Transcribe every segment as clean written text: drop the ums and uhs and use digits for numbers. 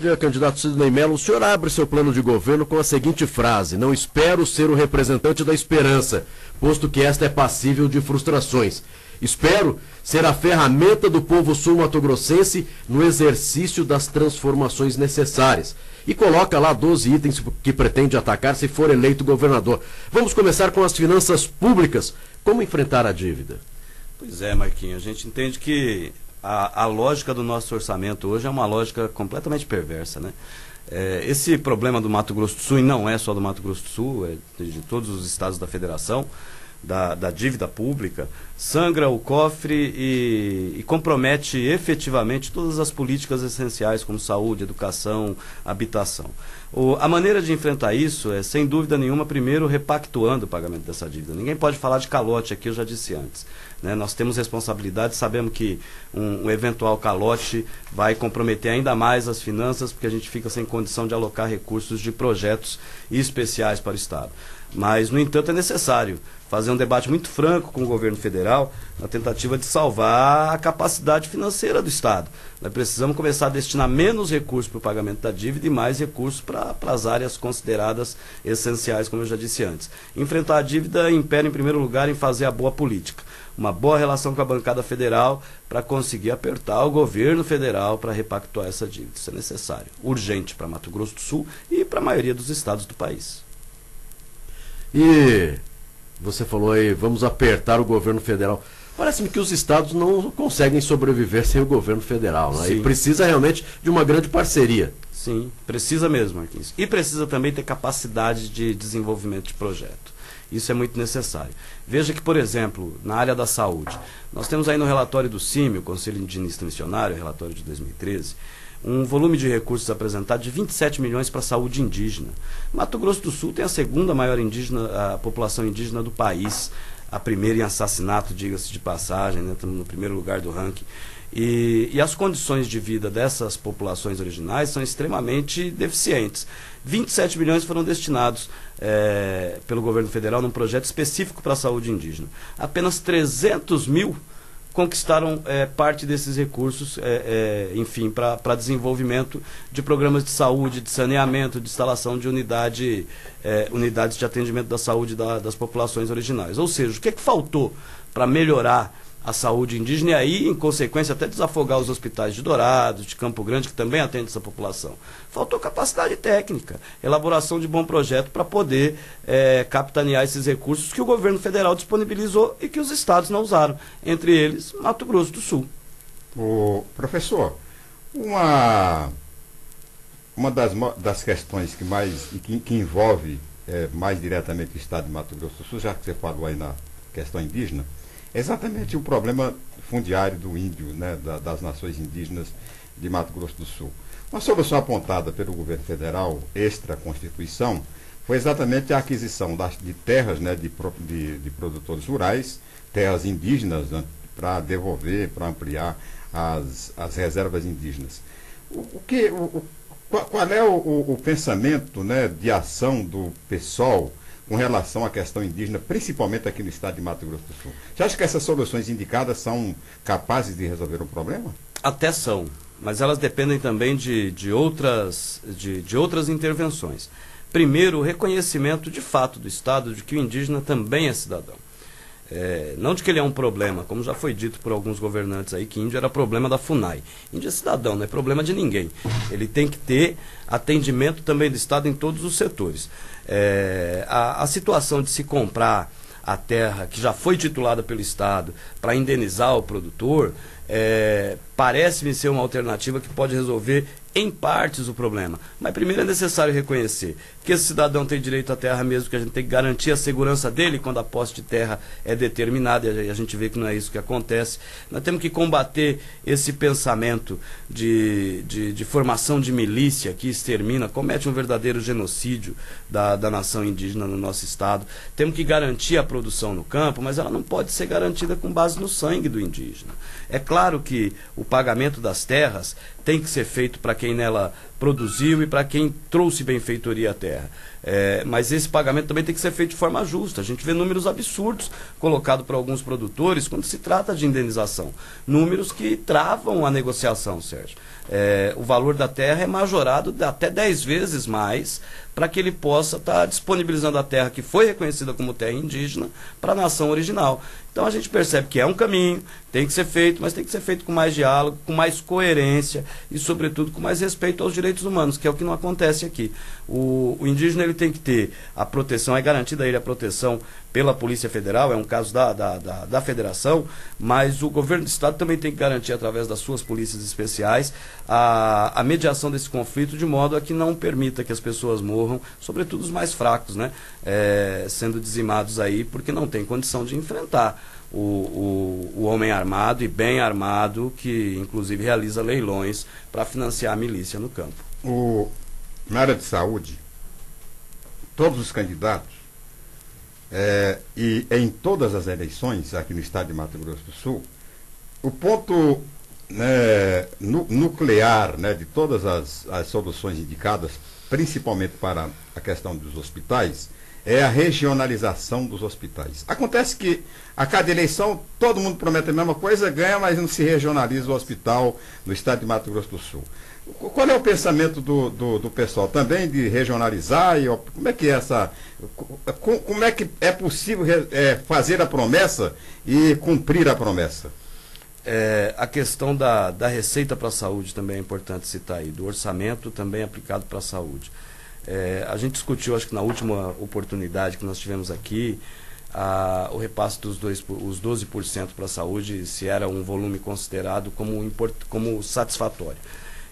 Dia, candidato Sidney Mello, o senhor abre seu plano de governo com a seguinte frase: não espero ser o representante da esperança, posto que esta é passível de frustrações. Espero ser a ferramenta do povo sul-mato-grossense no exercício das transformações necessárias. E coloca lá 12 itens que pretende atacar se for eleito governador. Vamos começar com as finanças públicas. Como enfrentar a dívida? Pois é, Marquinhos, a gente entende que a lógica do nosso orçamento hoje é uma lógica completamente perversa, né? Esse problema do Mato Grosso do Sul, e não é só do Mato Grosso do Sul, é de todos os estados da federação, da dívida pública, sangra o cofre e compromete efetivamente todas as políticas essenciais como saúde, educação, habitação. A maneira de enfrentar isso é, sem dúvida nenhuma, primeiro repactuando o pagamento dessa dívida. Ninguém pode falar de calote aqui, eu já disse antes, né? Nós temos responsabilidade, sabemos que um eventual calote vai comprometer ainda mais as finanças, porque a gente fica sem condição de alocar recursos de projetos especiais para o Estado. Mas, no entanto, é necessário fazer um debate muito franco com o governo federal na tentativa de salvar a capacidade financeira do Estado. Nós precisamos começar a destinar menos recursos para o pagamento da dívida e mais recursos para as áreas consideradas essenciais, como eu já disse antes. Enfrentar a dívida impera, em primeiro lugar, em fazer a boa política. Uma boa relação com a bancada federal para conseguir apertar o governo federal para repactuar essa dívida. Isso é necessário, urgente para Mato Grosso do Sul e para a maioria dos estados do país. E você falou aí, vamos apertar o governo federal. Parece-me que os estados não conseguem sobreviver sem o governo federal, né? E precisa realmente de uma grande parceria. Sim, precisa mesmo, Marquinhos. E precisa também ter capacidade de desenvolvimento de projeto. Isso é muito necessário. Veja que, por exemplo, na área da saúde, nós temos aí no relatório do CIMI, o Conselho Indigenista Missionário, relatório de 2013, um volume de recursos apresentado de 27 milhões para a saúde indígena. Mato Grosso do Sul tem a segunda maior a população indígena do país, a primeira em assassinato, diga-se de passagem, né? Estamos no primeiro lugar do ranking. E as condições de vida dessas populações originais são extremamente deficientes. 27 milhões foram destinados pelo governo federal num projeto específico para a saúde indígena. Apenas 300 mil conquistaram parte desses recursos, enfim, para desenvolvimento de programas de saúde, de saneamento, de instalação de unidades de atendimento da saúde das populações originais. Ou seja, o que faltou para melhorar a saúde indígena e aí, em consequência, até desafogar os hospitais de Dourados, de Campo Grande, que também atende essa população? Faltou capacidade técnica, elaboração de bom projeto para poder capitanear esses recursos que o governo federal disponibilizou e que os estados não usaram, entre eles Mato Grosso do Sul. Professor, uma das questões que envolve mais diretamente o estado de Mato Grosso do Sul, já que você falou aí na questão indígena, é exatamente o problema fundiário do índio, né, das nações indígenas de Mato Grosso do Sul. Uma solução apontada pelo governo federal, extra-constituição, foi exatamente a aquisição de terras, né, de produtores rurais, terras indígenas, né, para devolver, para ampliar as reservas indígenas. Qual é o pensamento, né, de ação do PSOL com relação à questão indígena, principalmente aqui no estado de Mato Grosso do Sul? Você acha que essas soluções indicadas são capazes de resolver o problema? Até são, mas elas dependem também de outras intervenções. Primeiro, o reconhecimento de fato do Estado de que o indígena também é cidadão. Não de que ele é um problema, como já foi dito por alguns governantes aí, que índio era problema da FUNAI. Índio é cidadão, não é problema de ninguém. Ele tem que ter atendimento também do Estado em todos os setores. A situação de se comprar a terra que já foi titulada pelo Estado para indenizar o produtor, parece-me ser uma alternativa que pode resolver em partes o problema. Mas primeiro é necessário reconhecer que esse cidadão tem direito à terra mesmo, que a gente tem que garantir a segurança dele quando a posse de terra é determinada, e a gente vê que não é isso que acontece. Nós temos que combater esse pensamento de formação de milícia que extermina, comete um verdadeiro genocídio da nação indígena no nosso estado. Temos que garantir a produção no campo, mas ela não pode ser garantida com base no sangue do indígena. É claro que o pagamento das terras tem que ser feito para quem nela produziu e para quem trouxe benfeitoria à terra. Mas esse pagamento também tem que ser feito de forma justa. A gente vê números absurdos colocados por alguns produtores quando se trata de indenização. Números que travam a negociação, Sérgio. O valor da terra é majorado até 10 vezes mais para que ele possa estar disponibilizando a terra que foi reconhecida como terra indígena para a nação original. Então a gente percebe que é um caminho, tem que ser feito, mas tem que ser feito com mais diálogo, com mais coerência e, sobretudo, com mais respeito aos direitos humanos, que é o que não acontece aqui. O indígena ele tem que ter a proteção, é garantida a ele a proteção pela Polícia Federal, é um caso da Federação, mas o governo do Estado também tem que garantir, através das suas polícias especiais, a mediação desse conflito, de modo a que não permita que as pessoas morram, sobretudo os mais fracos, né? Sendo dizimados aí porque não tem condição de enfrentar o homem armado e bem armado, que inclusive realiza leilões para financiar a milícia no campo. Na área de saúde, todos os candidatos, e em todas as eleições aqui no estado de Mato Grosso do Sul, o ponto nuclear, né, de todas as soluções indicadas, principalmente para a questão dos hospitais, é a regionalização dos hospitais. Acontece que a cada eleição todo mundo promete a mesma coisa, ganha, mas não se regionaliza o hospital no estado de Mato Grosso do Sul. Qual é o pensamento do pessoal também de regionalizar? E como é que como é que é possível fazer a promessa e cumprir a promessa? A questão da receita para a saúde também é importante citar aí, do orçamento também aplicado para a saúde. A gente discutiu, acho que na última oportunidade que nós tivemos aqui, o repasse dos os 12% para a saúde, se era um volume considerado como satisfatório.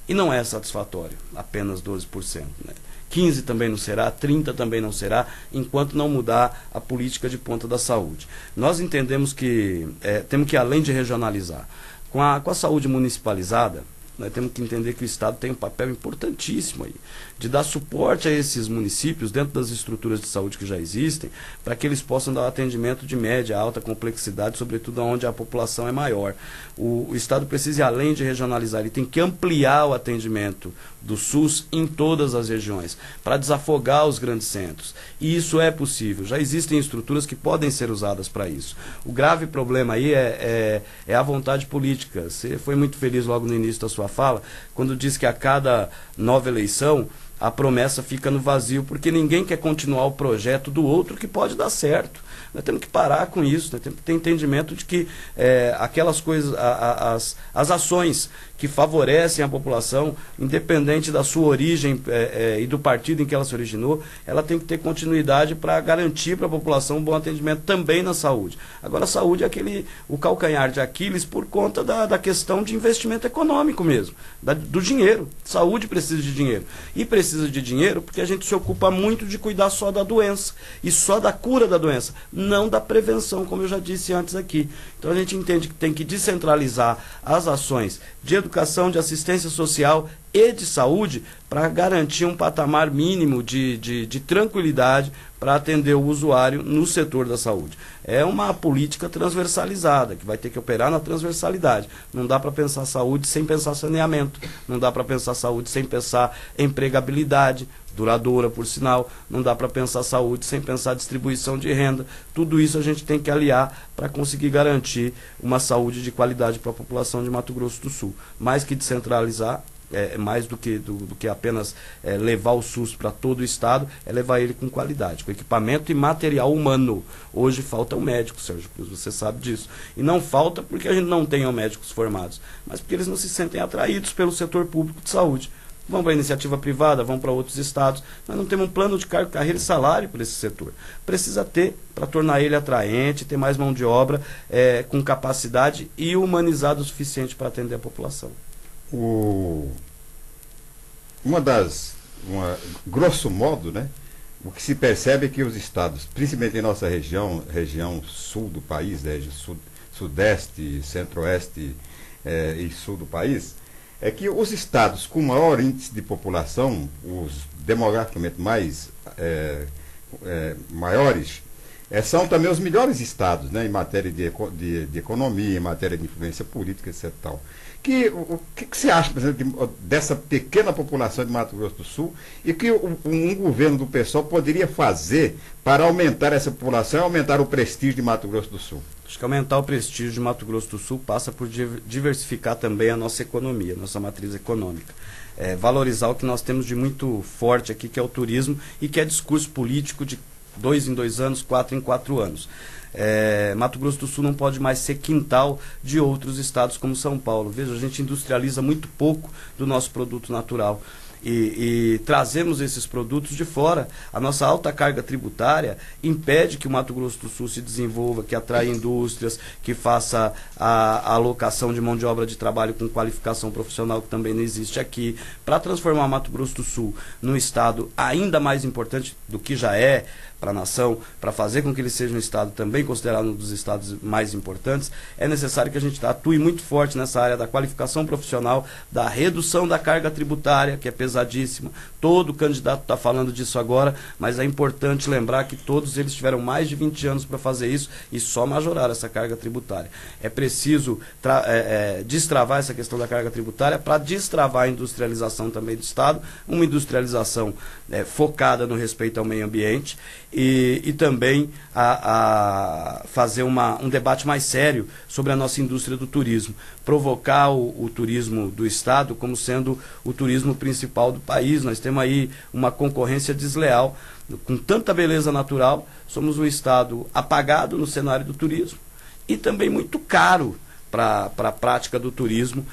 E não é satisfatório, apenas 12%. Né? 15% também não será, 30% também não será, enquanto não mudar a política de ponta da saúde. Nós entendemos que temos que, além de regionalizar, com a saúde municipalizada, nós temos que entender que o Estado tem um papel importantíssimo aí, de dar suporte a esses municípios, dentro das estruturas de saúde que já existem, para que eles possam dar um atendimento de média, alta complexidade, sobretudo onde a população é maior. O Estado precisa, além de regionalizar, ele tem que ampliar o atendimento do SUS em todas as regiões, para desafogar os grandes centros. E isso é possível, já existem estruturas que podem ser usadas para isso. O grave problema aí é a vontade política. Você foi muito feliz logo no início da sua fala, quando disse que a cada nova eleição a promessa fica no vazio, porque ninguém quer continuar o projeto do outro que pode dar certo. Nós temos que parar com isso, nós temos que ter entendimento de que aquelas coisas, as ações que favorecem a população, independente da sua origem e do partido em que ela se originou, ela tem que ter continuidade para garantir para a população um bom atendimento também na saúde. Agora, a saúde é o calcanhar de Aquiles por conta da questão de investimento econômico mesmo, do dinheiro. Saúde precisa de dinheiro. E precisa de dinheiro porque a gente se ocupa muito de cuidar só da doença e só da cura da doença, não da prevenção, como eu já disse antes aqui. Então a gente entende que tem que descentralizar as ações de educação, de assistência social e de saúde para garantir um patamar mínimo de tranquilidade para atender o usuário no setor da saúde. É uma política transversalizada, que vai ter que operar na transversalidade. Não dá para pensar saúde sem pensar saneamento, não dá para pensar saúde sem pensar empregabilidade, duradoura, por sinal, não dá para pensar saúde sem pensar distribuição de renda. Tudo isso a gente tem que aliar para conseguir garantir uma saúde de qualidade para a população de Mato Grosso do Sul. Mais que descentralizar, mais do que apenas levar o SUS para todo o estado, é levar ele com qualidade, com equipamento e material humano. Hoje faltam médicos, Sérgio Cruz, você sabe disso. E não falta porque a gente não tenha médicos formados, mas porque eles não se sentem atraídos pelo setor público de saúde. Vão para a iniciativa privada, vão para outros estados. Nós não temos um plano de cargo, carreira e salário para esse setor. Precisa ter, para tornar ele atraente, ter mais mão de obra com capacidade e humanizado o suficiente para atender a população. Grosso modo, né, o que se percebe é que os estados, principalmente em nossa região sul do país, sudeste, centro-oeste e sul do país, é que os estados com maior índice de população, os demograficamente maiores, são também os melhores estados, né, em matéria de economia, em matéria de influência política, etc. Tal. O que você acha, por exemplo, dessa pequena população de Mato Grosso do Sul e que um governo do PSOL poderia fazer para aumentar essa população e aumentar o prestígio de Mato Grosso do Sul? Acho que aumentar o prestígio de Mato Grosso do Sul passa por diversificar também a nossa economia, nossa matriz econômica. Valorizar o que nós temos de muito forte aqui, que é o turismo, e que é discurso político de 2 em 2 anos, 4 em 4 anos. Mato Grosso do Sul não pode mais ser quintal de outros estados como São Paulo. Veja, a gente industrializa muito pouco do nosso produto natural. E trazemos esses produtos de fora. A nossa alta carga tributária impede que o Mato Grosso do Sul se desenvolva, que atraia indústrias, que faça a alocação de mão de obra de trabalho com qualificação profissional, que também não existe aqui, para transformar o Mato Grosso do Sul num estado ainda mais importante do que já é para a nação, para fazer com que ele seja um estado também considerado um dos estados mais importantes. É necessário que a gente atue muito forte nessa área da qualificação profissional, da redução da carga tributária, que é pesadíssima. Todo candidato está falando disso agora, mas é importante lembrar que todos eles tiveram mais de 20 anos para fazer isso e só majoraram essa carga tributária. É preciso destravar essa questão da carga tributária para destravar a industrialização também do estado, uma industrialização focada no respeito ao meio ambiente, e também a fazer um debate mais sério sobre a nossa indústria do turismo, provocar o turismo do estado como sendo o turismo principal do país. Nós temos aí uma concorrência desleal, com tanta beleza natural, somos um estado apagado no cenário do turismo e também muito caro para a prática do turismo,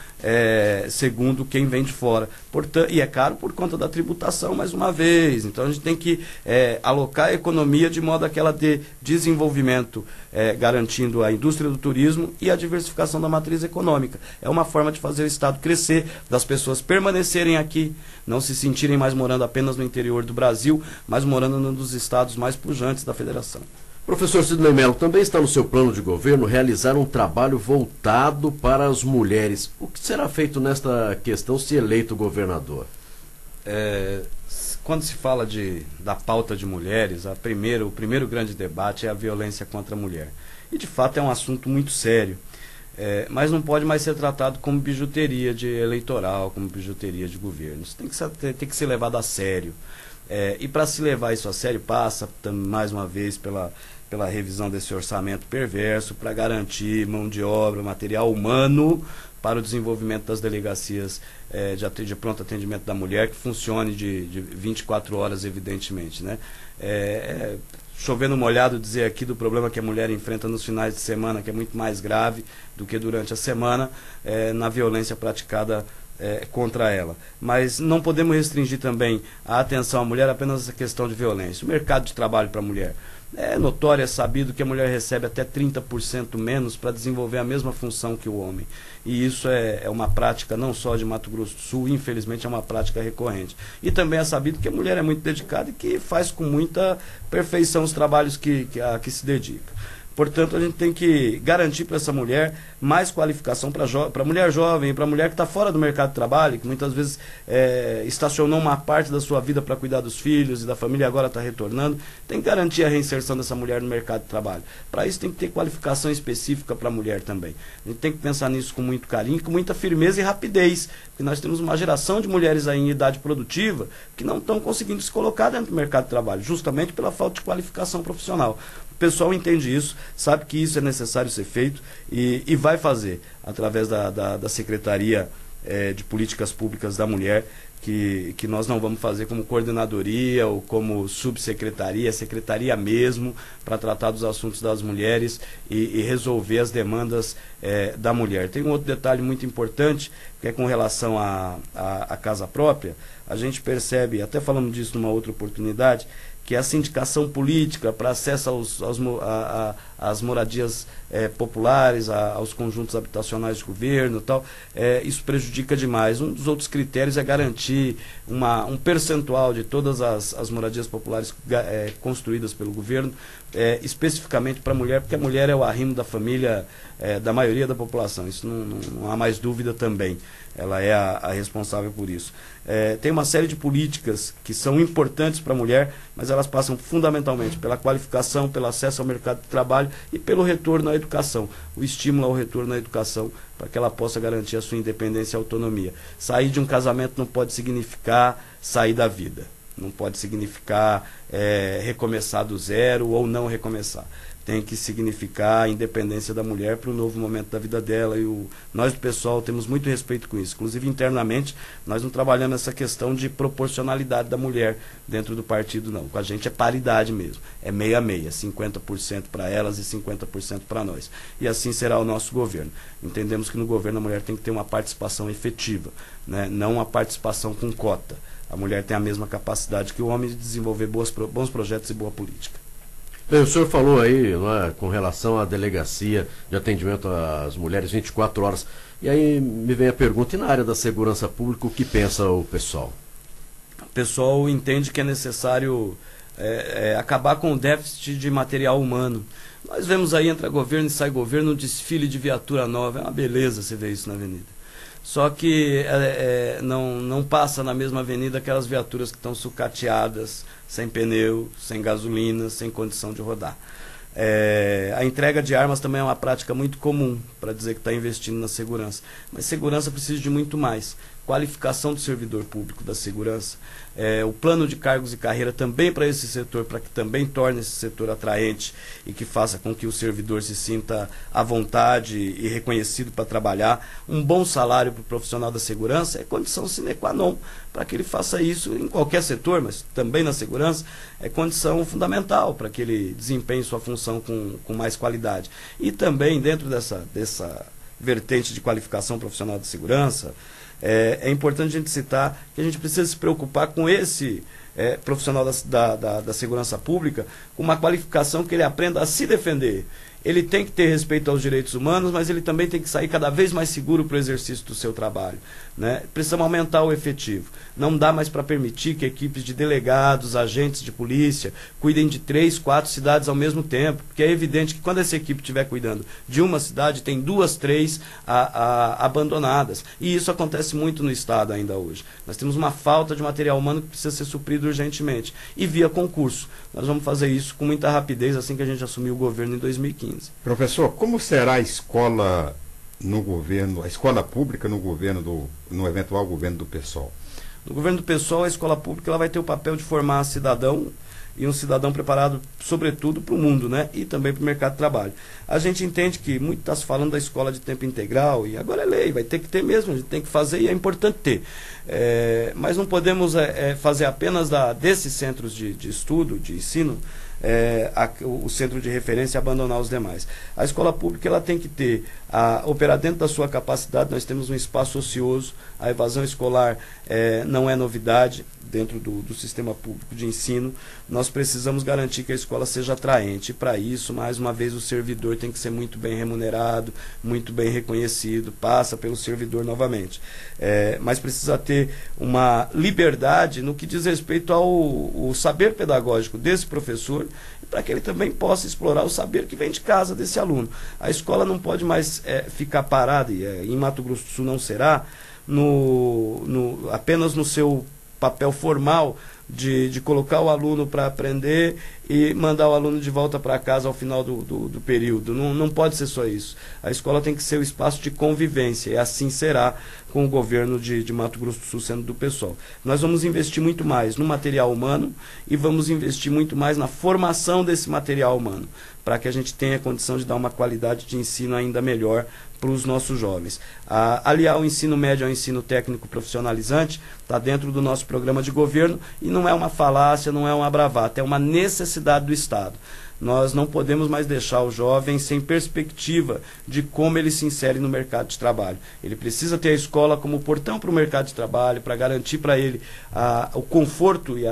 segundo quem vem de fora. Portanto, e é caro por conta da tributação, mais uma vez. Então a gente tem que alocar a economia de modo a que ela dê desenvolvimento, garantindo a indústria do turismo e a diversificação da matriz econômica. É uma forma de fazer o estado crescer, das pessoas permanecerem aqui, não se sentirem mais morando apenas no interior do Brasil, mas morando num dos estados mais pujantes da federação. Professor Sidney Mello, também está no seu plano de governo realizar um trabalho voltado para as mulheres. O que será feito nesta questão se eleito governador? Quando se fala da pauta de mulheres, o primeiro grande debate é a violência contra a mulher. E de fato é um assunto muito sério, mas não pode mais ser tratado como bijuteria eleitoral, como bijuteria de governo. Isso tem que ser levado a sério. E para se levar isso a sério passa, mais uma vez, pela revisão desse orçamento perverso, para garantir mão de obra, material humano para o desenvolvimento das delegacias de pronto atendimento da mulher, que funcione de 24 horas, evidentemente, né? Chovendo molhado dizer aqui do problema que a mulher enfrenta nos finais de semana, que é muito mais grave do que durante a semana, na violência praticada contra ela. Mas não podemos restringir também a atenção à mulher apenas essa questão de violência. O mercado de trabalho para a mulher. É notório, é sabido que a mulher recebe até 30% menos para desenvolver a mesma função que o homem. E isso é uma prática não só de Mato Grosso do Sul, infelizmente é uma prática recorrente. E também é sabido que a mulher é muito dedicada e que faz com muita perfeição os trabalhos a que se dedica. Portanto, a gente tem que garantir para essa mulher mais qualificação para a mulher jovem, para a mulher que está fora do mercado de trabalho, que muitas vezes estacionou uma parte da sua vida para cuidar dos filhos e da família e agora está retornando. Tem que garantir a reinserção dessa mulher no mercado de trabalho. Para isso tem que ter qualificação específica para a mulher também. A gente tem que pensar nisso com muito carinho, com muita firmeza e rapidez, porque nós temos uma geração de mulheres aí em idade produtiva que não estão conseguindo se colocar dentro do mercado de trabalho, justamente pela falta de qualificação profissional. O pessoal entende isso, sabe que isso é necessário ser feito e vai fazer através da Secretaria de Políticas Públicas da Mulher, que nós não vamos fazer como coordenadoria ou como subsecretaria, secretaria mesmo, para tratar dos assuntos das mulheres e resolver as demandas da mulher. Tem um outro detalhe muito importante, que é com relação à casa própria. A gente percebe, até falamos disso numa outra oportunidade, que a sindicação política para acesso às moradias populares, aos conjuntos habitacionais de governo e tal, isso prejudica demais. Um dos outros critérios é garantir um percentual de todas as moradias populares construídas pelo governo, especificamente para a mulher, porque a mulher é o arrimo da família da maioria da população. Isso não há mais dúvida também. Ela é a responsável por isso. Tem uma série de políticas que são importantes para a mulher, mas elas passam fundamentalmente pela qualificação, pelo acesso ao mercado de trabalho e pelo retorno à educação, o estímulo ao retorno à educação, para que ela possa garantir a sua independência e autonomia. Sair de um casamento não pode significar sair da vida, não pode significar recomeçar do zero ou não recomeçar. Tem que significar a independência da mulher para um novo momento da vida dela. E nós, do pessoal, temos muito respeito com isso. Inclusive, internamente, nós não trabalhamos essa questão de proporcionalidade da mulher dentro do partido, não. Com a gente é paridade mesmo. É meia a meia, 50% para elas e 50% para nós. E assim será o nosso governo. Entendemos que no governo a mulher tem que ter uma participação efetiva, né? Não uma participação com cota. A mulher tem a mesma capacidade que o homem de desenvolver bons projetos e boa política. Bem, o senhor falou aí, não é, com relação à delegacia de atendimento às mulheres 24 horas. E aí me vem a pergunta, e na área da segurança pública, o que pensa o pessoal? O pessoal entende que é necessário acabar com o déficit de material humano. Nós vemos aí, entra governo e sai governo, um desfile de viatura nova. É uma beleza você ver isso na avenida. Só que não passa na mesma avenida aquelas viaturas que estão sucateadas, sem pneu, sem gasolina, sem condição de rodar. A entrega de armas também é uma prática muito comum para dizer que está investindo na segurança. Mas segurança precisa de muito mais. Qualificação do servidor público da segurança, o plano de cargos e carreira também para esse setor, para que também torne esse setor atraente e que faça com que o servidor se sinta à vontade e reconhecido para trabalhar. Um bom salário para o profissional da segurança é condição sine qua non para que ele faça isso em qualquer setor, mas também na segurança é condição fundamental para que ele desempenhe sua função com mais qualidade. E também dentro dessa vertente de qualificação profissional de segurança, é importante a gente citar que a gente precisa se preocupar com esse profissional da segurança pública, com uma qualificação que ele aprenda a se defender. Ele tem que ter respeito aos direitos humanos, mas ele também tem que sair cada vez mais seguro para o exercício do seu trabalho, né? Precisamos aumentar o efetivo. Não dá mais para permitir que equipes de delegados, agentes de polícia, cuidem de 3, 4 cidades ao mesmo tempo, porque é evidente que quando essa equipe estiver cuidando de uma cidade, tem 2, 3 abandonadas. E isso acontece muito no Estado ainda hoje. Nós temos uma falta de material humano que precisa ser suprido urgentemente. E via concurso. Nós vamos fazer isso com muita rapidez assim que a gente assumir o governo em 2015. Professor, como será a escola no governo, a escola pública no eventual governo do PSOL? No governo do PSOL, a escola pública ela vai ter o papel de formar cidadão, e um cidadão preparado, sobretudo, para o mundo, né? E também para o mercado de trabalho. A gente entende que muito está se falando da escola de tempo integral, e agora é lei, vai ter que ter mesmo, a gente tem que fazer, e é importante ter. Mas não podemos fazer apenas desses centros de estudo, de ensino, o centro de referência e abandonar os demais. A escola pública ela tem que operar dentro da sua capacidade. Nós temos um espaço ocioso, a evasão escolar não é novidade dentro do sistema público de ensino. Nós precisamos garantir que a escola seja atraente, e para isso, mais uma vez, o servidor tem que ser muito bem remunerado, muito bem reconhecido, passa pelo servidor novamente. Mas precisa ter uma liberdade no que diz respeito ao saber pedagógico desse professor, para que ele também possa explorar o saber que vem de casa desse aluno. A escola não pode mais ficar parada, e em Mato Grosso do Sul não será, apenas no seu papel formal de colocar o aluno para aprender e mandar o aluno de volta para casa ao final do período. Não pode ser só isso. A escola tem que ser o espaço de convivência, e assim será com o governo de Mato Grosso do Sul sendo do PSOL. Nós vamos investir muito mais no material humano e vamos investir muito mais na formação desse material humano, para que a gente tenha condição de dar uma qualidade de ensino ainda melhor para os nossos jovens. Aliar o ensino médio ao ensino técnico profissionalizante está dentro do nosso programa de governo, e não é uma falácia, não é uma bravata, é uma necessidade do Estado. Nós não podemos mais deixar o jovem sem perspectiva de como ele se insere no mercado de trabalho. Ele precisa ter a escola como portão para o mercado de trabalho, para garantir para ele o conforto e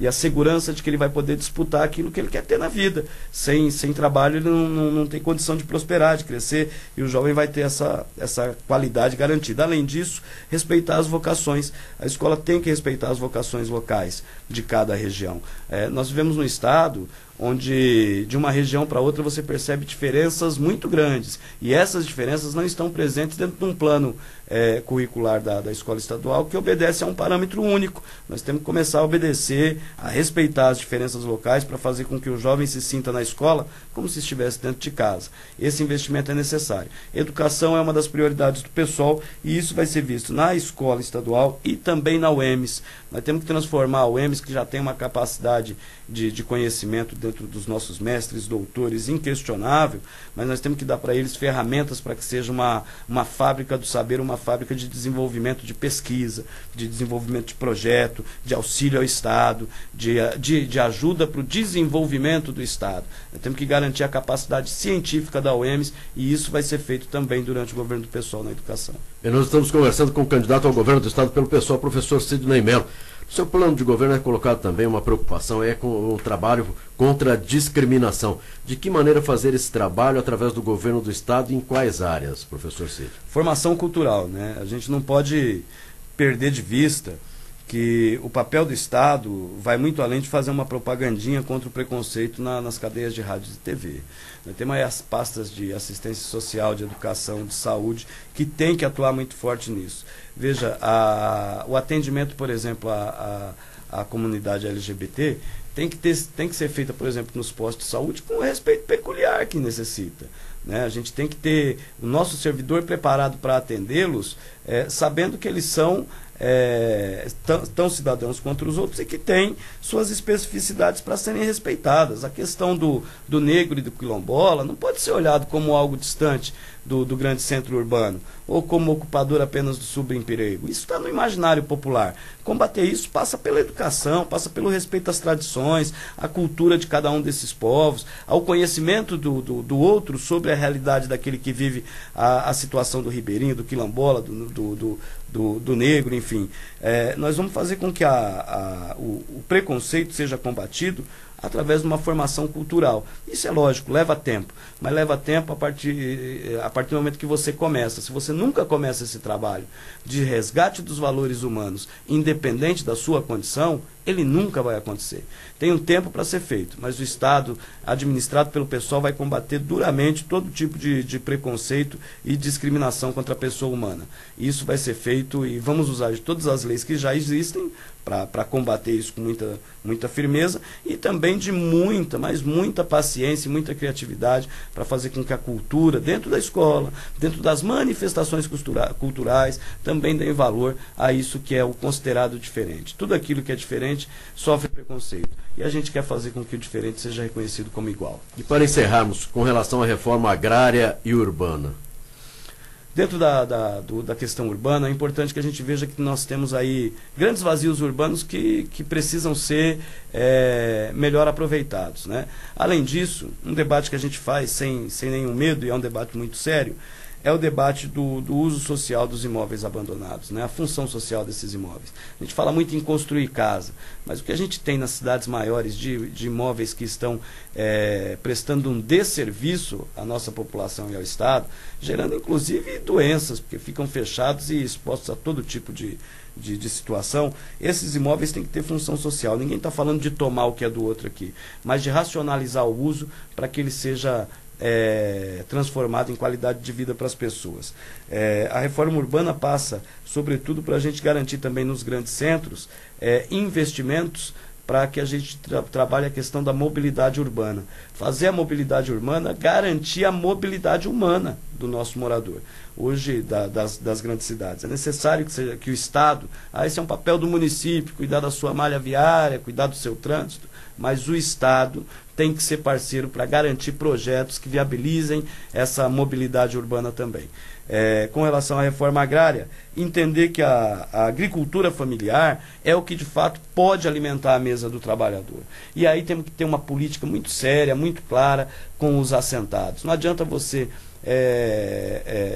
a segurança de que ele vai poder disputar aquilo que ele quer ter na vida. Sem trabalho ele não tem condição de prosperar, de crescer, e o jovem vai ter essa qualidade garantida. Além disso, respeitar as vocações. A escola tem que respeitar as vocações locais de cada região. Nós vivemos num estado onde de uma região para outra você percebe diferenças muito grandes. E essas diferenças não estão presentes dentro de um plano curricular da escola estadual, que obedece a um parâmetro único. Nós temos que começar a obedecer, a respeitar as diferenças locais para fazer com que o jovem se sinta na escola como se estivesse dentro de casa. Esse investimento é necessário. Educação é uma das prioridades do PSOL e isso vai ser visto na escola estadual e também na UEMS. Nós temos que transformar a UEMS, que já tem uma capacidade de conhecimento dentro dos nossos mestres, doutores, inquestionável, mas nós temos que dar para eles ferramentas para que seja uma fábrica do saber, uma fábrica de desenvolvimento de pesquisa, de desenvolvimento de projeto, de auxílio ao Estado, de ajuda para o desenvolvimento do Estado. Nós temos que garantir a capacidade científica da UEMS e isso vai ser feito também durante o governo do PSOL na educação. E nós estamos conversando com o candidato ao governo do Estado pelo PSOL, professor Sidney Mello. No seu plano de governo é colocado também uma preocupação com o trabalho contra a discriminação. De que maneira fazer esse trabalho através do governo do Estado e em quais áreas, professor Cid? Formação cultural, né? A gente não pode perder de vista que o papel do Estado vai muito além de fazer uma propagandinha contra o preconceito nas cadeias de rádio e TV. Nós temos aí as pastas de assistência social, de educação, de saúde, que tem que atuar muito forte nisso. Veja, o atendimento, por exemplo, à comunidade LGBT tem que ser feita, por exemplo, nos postos de saúde com o respeito peculiar que necessita. Né? A gente tem que ter o nosso servidor preparado para atendê-los, sabendo que eles são tão cidadãos quanto os outros e que têm suas especificidades para serem respeitadas. A questão do negro e do quilombola não pode ser olhado como algo distante do grande centro urbano ou como ocupador apenas do subemprego. Isso está no imaginário popular. Combater isso passa pela educação, passa pelo respeito às tradições, à cultura de cada um desses povos, ao conhecimento do outro sobre a realidade daquele que vive a situação do ribeirinho, do quilombola, do negro, enfim. Nós vamos fazer com que o preconceito seja combatido através de uma formação cultural. Isso é lógico, leva tempo, mas leva tempo a partir do momento que você começa. Se você nunca começa esse trabalho de resgate dos valores humanos, independente da sua condição, ele nunca vai acontecer. Tem um tempo para ser feito, mas o Estado, administrado pelo PSOL, vai combater duramente todo tipo de preconceito e discriminação contra a pessoa humana. Isso vai ser feito e vamos usar de todas as leis que já existem para combater isso com muita firmeza e também de muita, mas muita paciência e muita criatividade para fazer com que a cultura, dentro da escola, dentro das manifestações culturais, também dê valor a isso que é o considerado diferente. Tudo aquilo que é diferente sofre preconceito. E a gente quer fazer com que o diferente seja reconhecido como igual. E para encerrarmos, com relação à reforma agrária e urbana. Dentro da questão urbana, é importante que a gente veja que nós temos aí grandes vazios urbanos que precisam ser melhor aproveitados. Né? Além disso, um debate que a gente faz sem nenhum medo, e é um debate muito sério, é o debate do uso social dos imóveis abandonados, né? A função social desses imóveis. A gente fala muito em construir casa, mas o que a gente tem nas cidades maiores de imóveis que estão prestando um desserviço à nossa população e ao Estado, gerando inclusive doenças, porque ficam fechados e expostos a todo tipo de situação. Esses imóveis têm que ter função social. Ninguém está falando de tomar o que é do outro aqui, mas de racionalizar o uso para que ele seja transformado em qualidade de vida para as pessoas. A reforma urbana passa, sobretudo, para a gente garantir também nos grandes centros investimentos para que a gente trabalhe a questão da mobilidade urbana. Fazer a mobilidade urbana, garantir a mobilidade humana do nosso morador. Hoje, das grandes cidades. É necessário que o Estado, esse é um papel do município, cuidar da sua malha viária, cuidar do seu trânsito, mas o Estado tem que ser parceiro para garantir projetos que viabilizem essa mobilidade urbana também. Com relação à reforma agrária, entender que a agricultura familiar é o que de fato pode alimentar a mesa do trabalhador. E aí temos que ter uma política muito séria, muito clara com os assentados. Não adianta você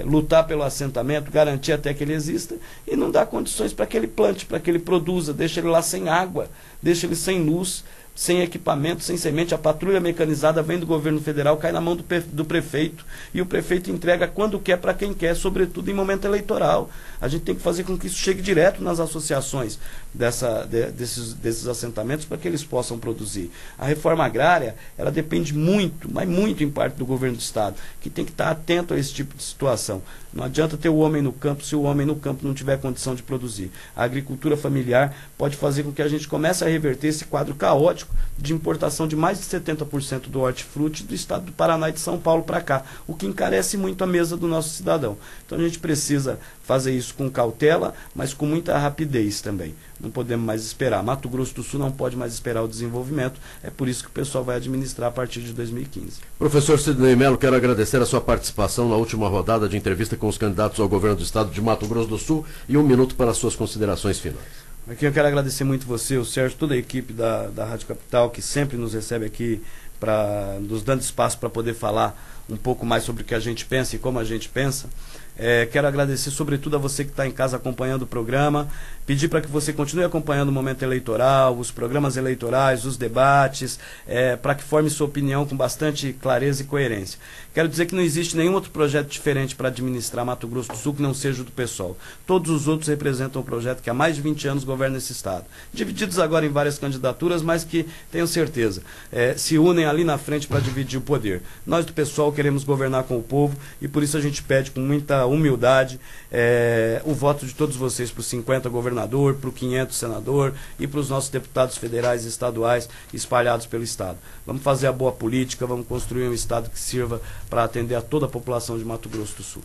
lutar pelo assentamento, garantir até que ele exista e não dar condições para que ele plante, para que ele produza, deixa ele lá sem água, deixa ele sem luz, sem equipamento, sem semente, a patrulha mecanizada vem do governo federal, cai na mão do prefeito, e o prefeito entrega quando quer, para quem quer, sobretudo em momento eleitoral. A gente tem que fazer com que isso chegue direto nas associações desses assentamentos, para que eles possam produzir. A reforma agrária, ela depende muito, mas muito em parte do governo do Estado, que tem que estar atento a esse tipo de situação. Não adianta ter o homem no campo se o homem no campo não tiver condição de produzir. A agricultura familiar pode fazer com que a gente comece a reverter esse quadro caótico de importação de mais de 70% do hortifruti do estado do Paraná e de São Paulo para cá, o que encarece muito a mesa do nosso cidadão. Então a gente precisa fazer isso com cautela, mas com muita rapidez também. Não podemos mais esperar. Mato Grosso do Sul não pode mais esperar o desenvolvimento, é por isso que o pessoal vai administrar a partir de 2015. Professor Sidnei Mello, quero agradecer a sua participação na última rodada de entrevista com os candidatos ao governo do estado de Mato Grosso do Sul, e 1 minuto para as suas considerações finais. Aqui eu quero agradecer muito você, o Sérgio, toda a equipe da Rádio Capital, que sempre nos recebe aqui, nos dando espaço para poder falar um pouco mais sobre o que a gente pensa e como a gente pensa. Quero agradecer sobretudo a você que está em casa acompanhando o programa, pedir para que você continue acompanhando o momento eleitoral, os programas eleitorais, os debates, para que forme sua opinião com bastante clareza e coerência. Quero dizer que não existe nenhum outro projeto diferente para administrar Mato Grosso do Sul que não seja o do PSOL. Todos os outros representam um projeto que há mais de 20 anos governa esse estado. Divididos agora em várias candidaturas, mas que, tenho certeza, se unem ali na frente para dividir o poder. Nós do PSOL queremos governar com o povo e por isso a gente pede com muita humildade o voto de todos vocês para o 50 governador, para o 500 senador e para os nossos deputados federais e estaduais espalhados pelo estado. Vamos fazer a boa política, vamos construir um estado que sirva para atender a toda a população de Mato Grosso do Sul.